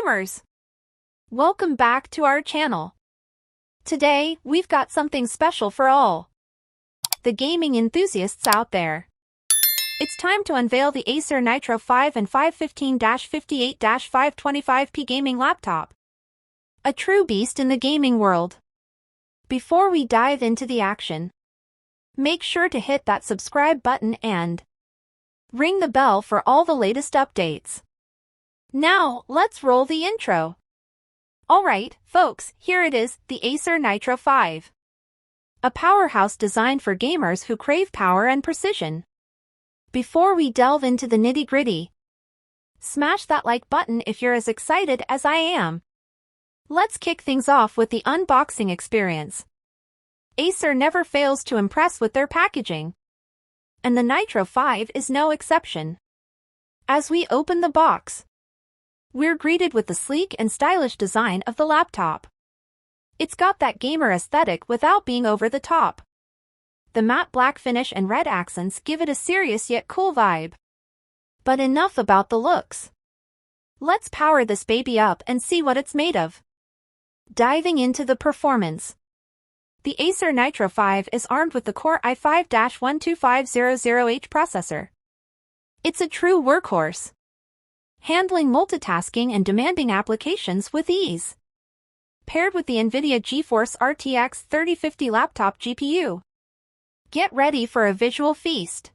gamers! Welcome back to our channel. Today, we've got something special for all the gaming enthusiasts out there. It's time to unveil the Acer Nitro 5 and 515-58-525P Gaming Laptop. A true beast in the gaming world. Before we dive into the action, make sure to hit that subscribe button and ring the bell for all the latest updates. Now, let's roll the intro. Alright, folks, here it is, the Acer Nitro 5. A powerhouse designed for gamers who crave power and precision. Before we delve into the nitty-gritty, smash that like button if you're as excited as I am. Let's kick things off with the unboxing experience. Acer never fails to impress with their packaging, and the Nitro 5 is no exception. As we open the box, we're greeted with the sleek and stylish design of the laptop. It's got that gamer aesthetic without being over the top. The matte black finish and red accents give it a serious yet cool vibe. But enough about the looks. Let's power this baby up and see what it's made of. Diving into the performance. The Acer Nitro 5 is armed with the Core i5-12500H processor. It's a true workhorse, handling multitasking and demanding applications with ease. Paired with the NVIDIA GeForce RTX 3050 laptop GPU. Get ready for a visual feast.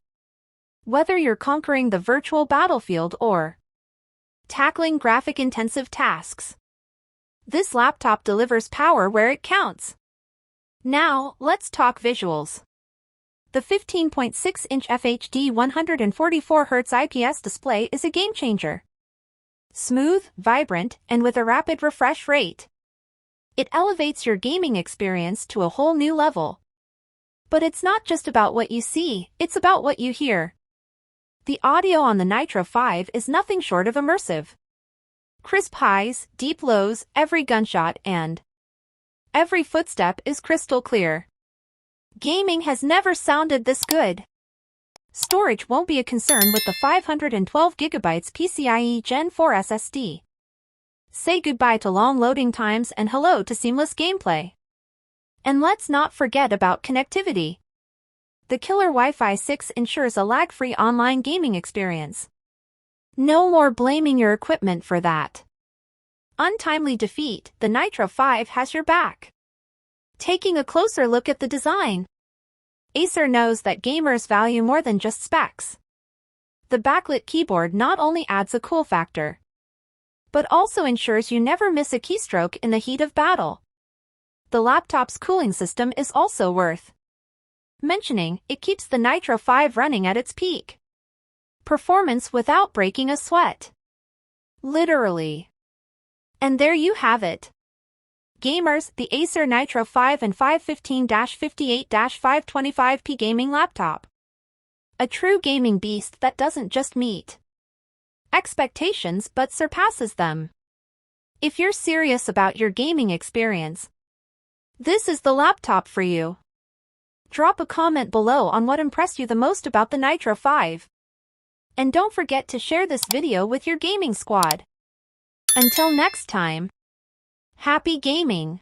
Whether you're conquering the virtual battlefield or tackling graphic-intensive tasks, this laptop delivers power where it counts. Now, let's talk visuals. The 15.6-inch FHD 144Hz IPS display is a game-changer. Smooth, vibrant, and with a rapid refresh rate, it elevates your gaming experience to a whole new level. But it's not just about what you see, it's about what you hear. The audio on the Nitro 5 is nothing short of immersive. Crisp highs, deep lows, every gunshot and every footstep is crystal clear. Gaming has never sounded this good. Storage won't be a concern with the 512GB PCIe Gen 4 SSD. Say goodbye to long loading times and hello to seamless gameplay. And let's not forget about connectivity. The killer Wi-Fi 6 ensures a lag-free online gaming experience. No more blaming your equipment for that untimely defeat, the Nitro 5 has your back. Taking a closer look at the design, Acer knows that gamers value more than just specs. The Backlit Keyboard not only adds a cool factor, but also ensures you never miss a keystroke in the heat of battle. The laptop's cooling system is also worth mentioning. It keeps the Nitro 5 running at its peak performance without breaking a sweat. Literally. And there you have it. Gamers, the Acer Nitro 5 and 515-58-525P Gaming Laptop. A true gaming beast that doesn't just meet expectations but surpasses them. If you're serious about your gaming experience, this is the laptop for you. Drop a comment below on what impressed you the most about the Nitro 5. And don't forget to share this video with your gaming squad. Until next time, happy gaming!